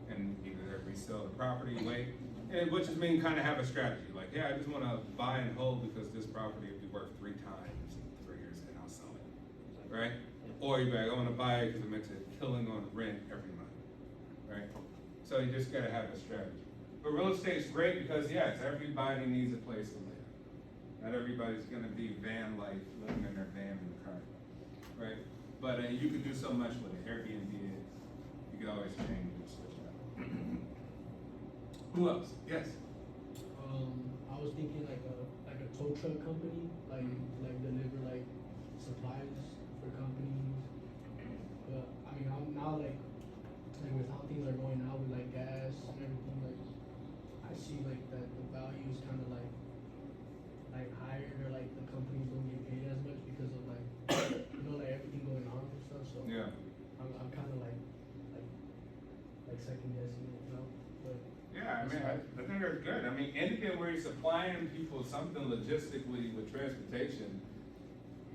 And either they resell the property, wait, and which is mean kind of have a strategy. Like, yeah, I just want to buy and hold because this property will be worth 3 times in 3 years and I'll sell it, right? Or you're like, I want to buy it because it makes a killing on rent every month, right? So you just gotta have a strategy. But real estate's great because yes, everybody needs a place to live. Not everybody's gonna be van life, living in their van in the car, right? But you can do so much with it. Airbnb it. You can always change and switch it up. Who else? Yes. I was thinking like a tow truck company, like deliver like supplies for companies. But I mean, I'm now like with how things are going now with like gas and everything, like I see like that the value is kind of like higher, or like the companies don't get paid as much because of like like everything going on and stuff. So Yeah. I'm kind of like second guessing it, but. Yeah, I mean, I think that's good. I mean, anything where you're supplying people something logistically with transportation,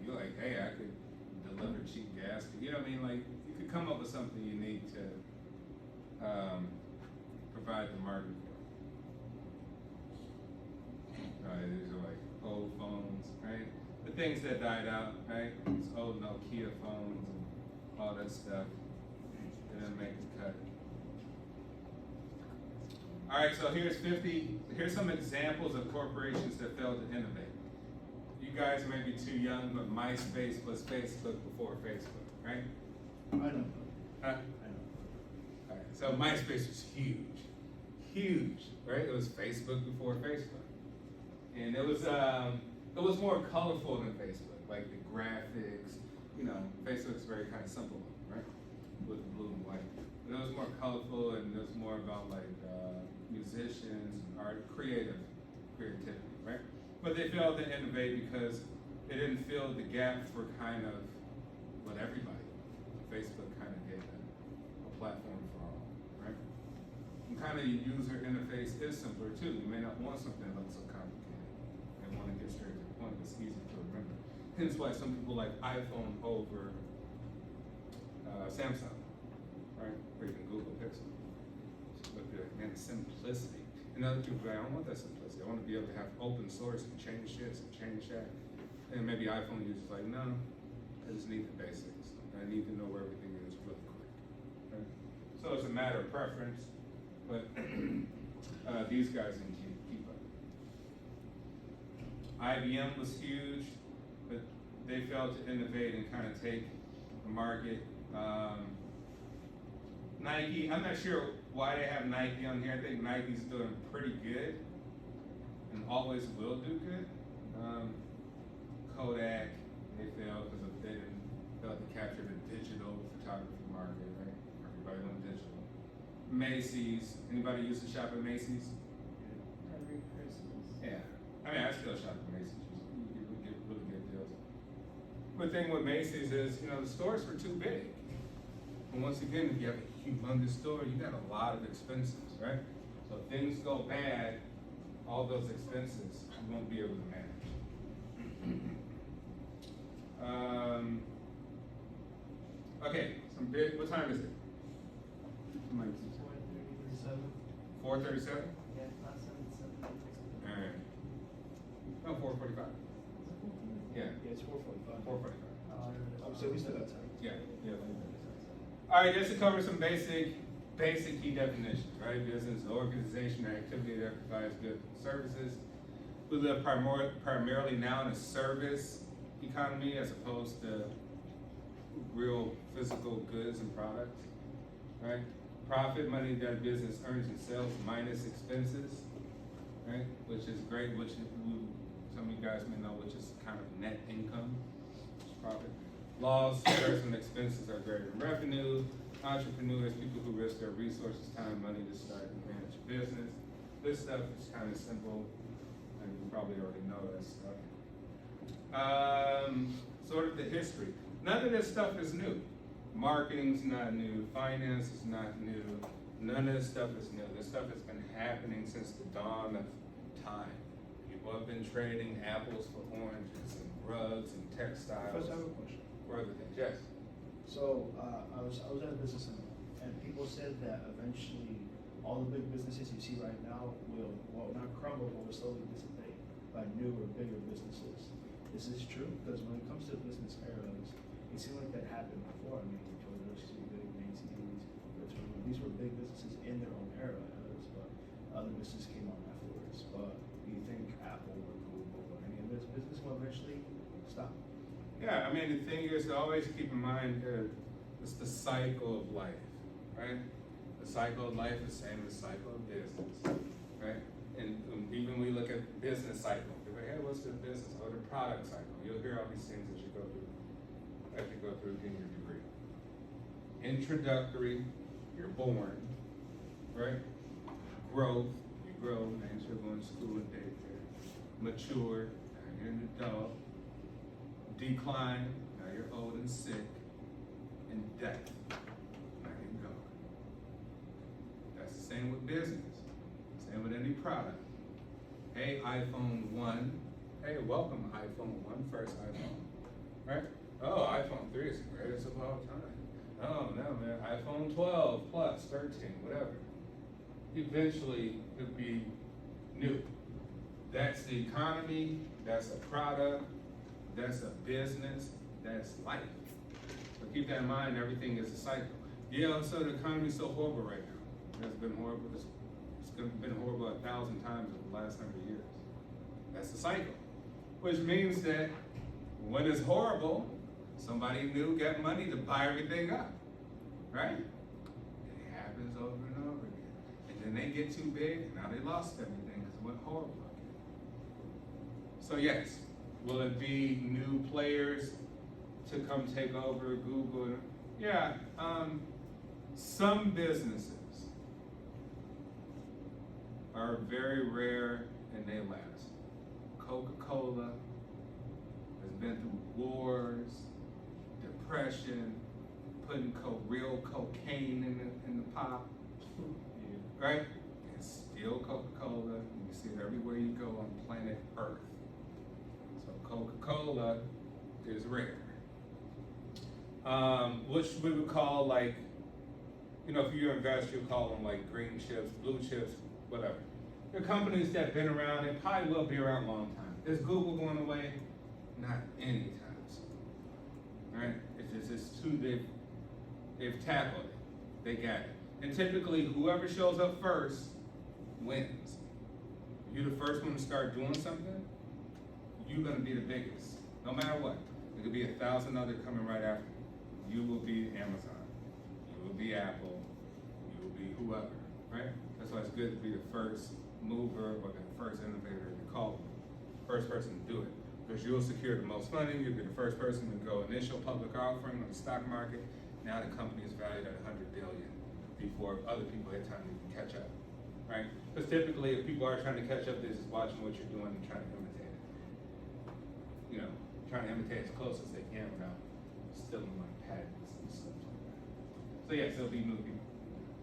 you're like, hey, I could deliver cheap gas. You know what I mean? Like, you could come up with something unique to provide the market for. Right, these are like old phones, right? The things that died out, right? These old Nokia phones and all that stuff. They didn't make the cut. All right, so here's some examples of corporations that failed to innovate. You guys may be too young, but MySpace was Facebook before Facebook, right? I know. Huh? I know. All right, so MySpace was huge, right? It was Facebook before Facebook. And it was more colorful than Facebook, like the graphics, Facebook's very kind of simple, right? With the blue and white. But it was more colorful and it was more about like musicians, art, creativity, right? But they failed to innovate because they didn't fill the gap for kind of what everybody. Facebook kind of gave them a platform for all, right? And kind of the user interface is simpler too. You may not want something that looks so complicated. You want to get straight to the point. It's easy to remember. Hence why some people like iPhone over Samsung, right? Or even Google Pixel. But man, simplicity. And other people are like, I don't want that simplicity. I want to be able to have open source and change this and change that. And maybe iPhone users like, no, I just need the basics. I need to know where everything is really quick. Right? So it's a matter of preference, but these guys can keep up. IBM was huge, but they failed to innovate and kind of take the market. Nike, I'm not sure why they have Nike on here. I think Nike's doing pretty good and always will do good. Kodak, they failed because they didn't fail to capture the digital photography market, right? Everybody went digital. Macy's, anybody used to shop at Macy's? Every Christmas. Yeah, I mean, I still shop at Macy's. We get really good deals. But the thing with Macy's is, the stores were too big. But once again, if you have a humongous store, you got a lot of expenses, right? So if things go bad, all those expenses, you won't be able to manage. Okay, what time is it? 4:37? Yeah, last time it's Alright. No, 4:45. Yeah, Yeah, it's 4:45. 4:45. So we still got time. Yeah. Alright, just to cover some basic key definitions, right? Business, organization, or activity that provides goods and services. We live primarily now in a service economy as opposed to real physical goods and products, right? Profit, money that a business earns and sells minus expenses, right? Which is great, some of you guys may know, which is kind of net income, profit. Loss, shares, and expenses are greater than revenue. Entrepreneurs, people who risk their resources, time, money to start and manage a business. This stuff is kind of simple, and you probably already know that stuff. Sort of the history. None of this stuff is new. Marketing's not new. Finance is not new. None of this stuff is new. This stuff has been happening since the dawn of time. People have been trading apples for oranges and rugs and textiles. First, I have a question. For other things, yes. So, I was at a business center, and people said that eventually all the big businesses you see right now will, well, not crumble, but will slowly dissipate by newer, bigger businesses. Is this true? Because when it comes to business eras, it seemed like that happened before. I mean, Toys R Us, big Macy's, these were big businesses in their own eras, but other businesses came on afterwards. But do you think Apple or Google or any of this business will eventually stop? Yeah, I mean, the thing is to always keep in mind it's the cycle of life, right? The cycle of life is the same as the cycle of business, right? And even when we look at business cycle, you're like, hey, what's the business or the product cycle? You'll hear all these things as you go through getting your degree. Introductory, you're born, right? Growth, you grow, and you're going to school and daycare. Mature, now you're an adult. Decline, now you're old and sick. And death, now you're gone. That's the same with business. Same with any product. Hey, iPhone 1. Hey, welcome iPhone 1, first iPhone. Right? Oh, iPhone 3 is the greatest of all time. Oh, no, man. iPhone 12 plus, 13, whatever. Eventually, it'll be new. That's the economy, that's a product, that's a business, that's life. So keep that in mind, everything is a cycle. Yeah, so the economy's so horrible right now. It's been horrible. It's been horrible 1,000 times in the last 100 years. That's the cycle. Which means that when it's horrible, somebody new got money to buy everything up, right? It happens over and over again. And then they get too big, and now they lost everything because it went horrible again. So yes, will it be new players to come take over Google? Yeah, some businesses are very rare and they last. Coca-Cola has been through wars, depression, putting real cocaine in the pop, right? It's still Coca-Cola. You see it everywhere you go on planet Earth. So Coca-Cola is rare. Which we would call like, if you invest, you call them like green chips, blue chips, whatever. They're companies that have been around and probably will be around a long time. Is Google going away? Not anytime soon. Right? It's too, they've tackled it. They got it. And typically, whoever shows up first wins. If you're the first one to start doing something, you're gonna be the biggest. No matter what. There could be 1,000 others coming right after you. You will be Amazon. You will be Apple. You will be whoever, right? That's why it's good to be the first mover or the first innovator to call them. First person to do it. Because you'll secure the most money, you'll be the first person to go initial public offering on the stock market. Now the company is valued at $100 billion before other people had time to even catch up, right? Because typically if people are trying to catch up, they're just watching what you're doing and trying to imitate it. Trying to imitate as close as they can without stealing like patents and stuff like that. So So yes, it'll be new people.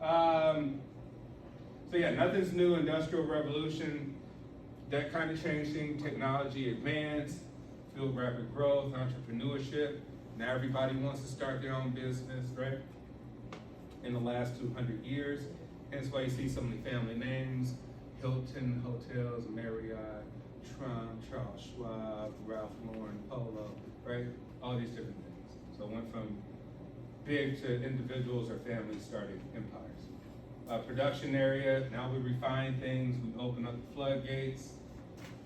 So yeah, nothing's new. Industrial revolution, that kind of changed things. Technology advanced, fueled rapid growth, entrepreneurship. Now everybody wants to start their own business, right? In the last 200 years. Hence why you see so many family names: Hilton Hotels, Marriott, Trump, Charles Schwab, Ralph Lauren, Polo, right? All these different things. So it went from big to individuals or families starting empires. Production area, now we refine things, we open up the floodgates.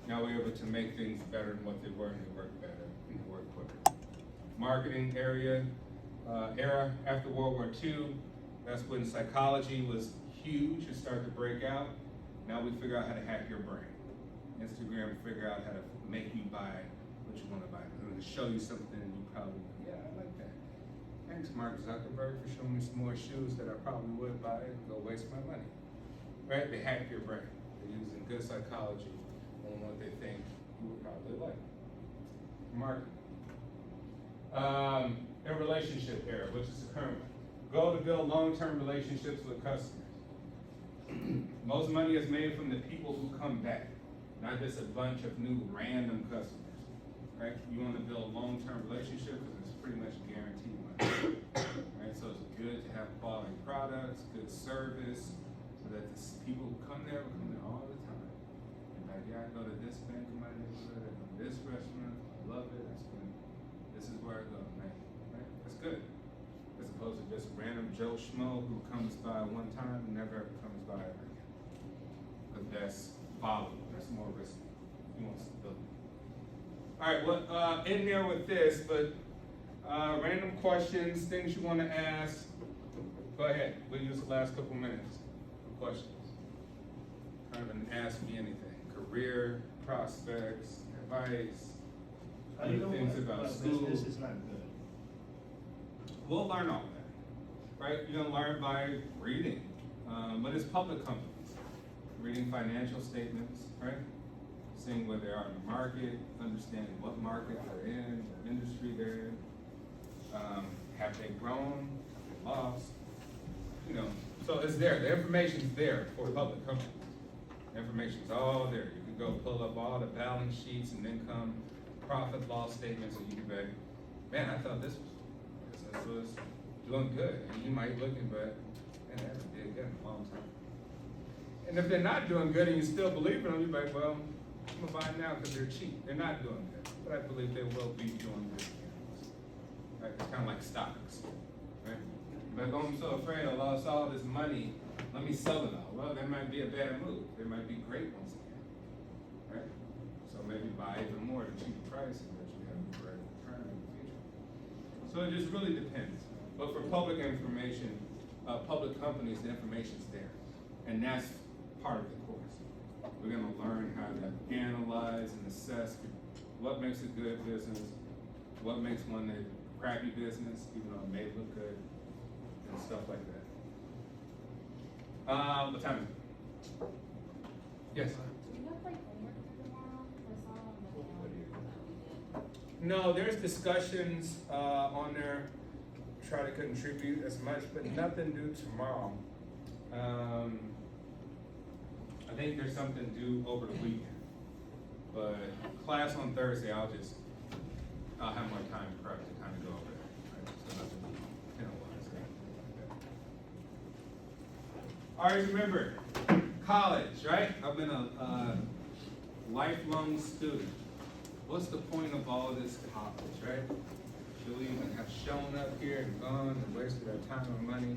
Now we're able to make things better than what they were, and they work better, and they work quicker. Marketing area, era after World War II, that's when psychology was huge, it started to break out. Now we figure out how to hack your brain. Instagram figure out how to make you buy what you want to buy. I'm going to show you something and you probably, yeah, I like that. Thanks, Mark Zuckerberg, for showing me some more shoes that I probably would buy and go waste my money. Right? They hack your brain. They're using good psychology on what they think you would probably like. Marketing. A relationship era, which is the current one. Goal to build long-term relationships with customers. Most money is made from the people who come back, not just a bunch of new random customers, right? You want to build long-term relationships because it's pretty much guaranteed money, right? So it's good to have quality products, good service, so that the people who come there will come there all the time. And like, yeah, I go to this bank in my neighborhood, I go to this restaurant, I love it, this is where I go, right? That's good. As opposed to just random Joe Schmo who comes by one time and never ever comes by ever again. But that's volatile, that's more risky. You want stability. All right, well, in there with this, but random questions, things you want to ask. Go ahead, we'll use the last couple minutes for questions. Kind of an ask me anything. Career, prospects, advice, How do you know things what about school. business is not good? We'll learn all that, right? You're gonna learn by reading, but it's public companies. Reading financial statements, right? Seeing where they are in the market, understanding what market they're in, what industry they're in. Have they grown, have they lost? You know, so it's there, the information's there for public companies. The information's all there. You can go pull up all the balance sheets and income, profit loss statements, and you can say, man, I thought this was doing good. And you might look and but man, that hasn't did good in a long time. And if they're not doing good and you still believe in them, you're like, well, I'm gonna buy them now because they're cheap. They're not doing good, but I believe they will be doing good. Right? It's kind of like stocks, right? But if I'm so afraid I lost all this money, let me sell it all. Well, that might be a bad move. They might be great once again, right? So maybe buy even more at a cheaper price and that you have a great return in the future. So it just really depends. But for public information, public companies, the information's there. And that's part of the course. We're gonna learn how to analyze and assess what makes a good business, what makes one a crappy business, even though it may look good, and stuff like that. What time is it? Yes? Do you have like homework for tomorrow? I saw on the calendar that we did. No, there's discussions on there, try to contribute as much, but nothing due tomorrow. I think there's something due over the weekend, but class on Thursday, I'll have more time to prep to kind of go over that, right? So nothing penalized. All right, remember, college, right? I've been a lifelong student. What's the point of all this college, right? Should we even have shown up here and gone and wasted our time and money?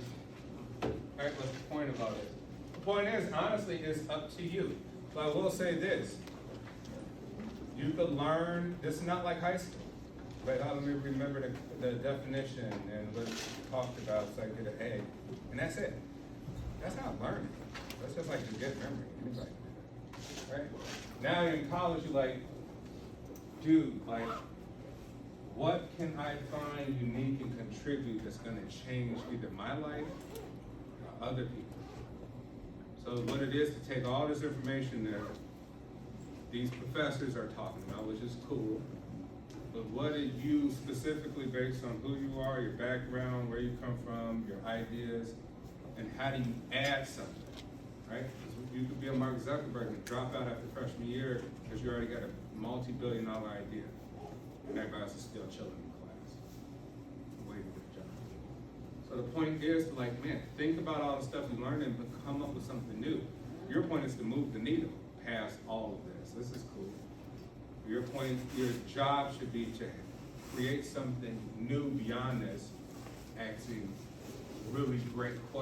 Right, what's the point of all this? The point is, honestly, it's up to you. But I will say this. You could learn, this is not like high school. But let me remember the definition and what it's talked about so I get an A. And that's it. That's not learning. That's just like a good memory. Anybody can do that, right? Now you're in college, you're like, dude, like, what can I find unique and contribute that's gonna change either my life or other people? So what it is to take all this information that these professors are talking about, which is cool, but what are you specifically based on who you are, your background, where you come from, your ideas, and how do you add something, right? 'Cause you could be a Mark Zuckerberg and drop out after freshman year because you already got a multi-billion-dollar idea, and everybody else is still chilling in class, waiting for the job. So the point is to like, man, think about all the stuff you learned and come up with something new. Your point is to move the needle past all of this. This is cool. Your point, your job should be to create something new beyond this, asking really great questions.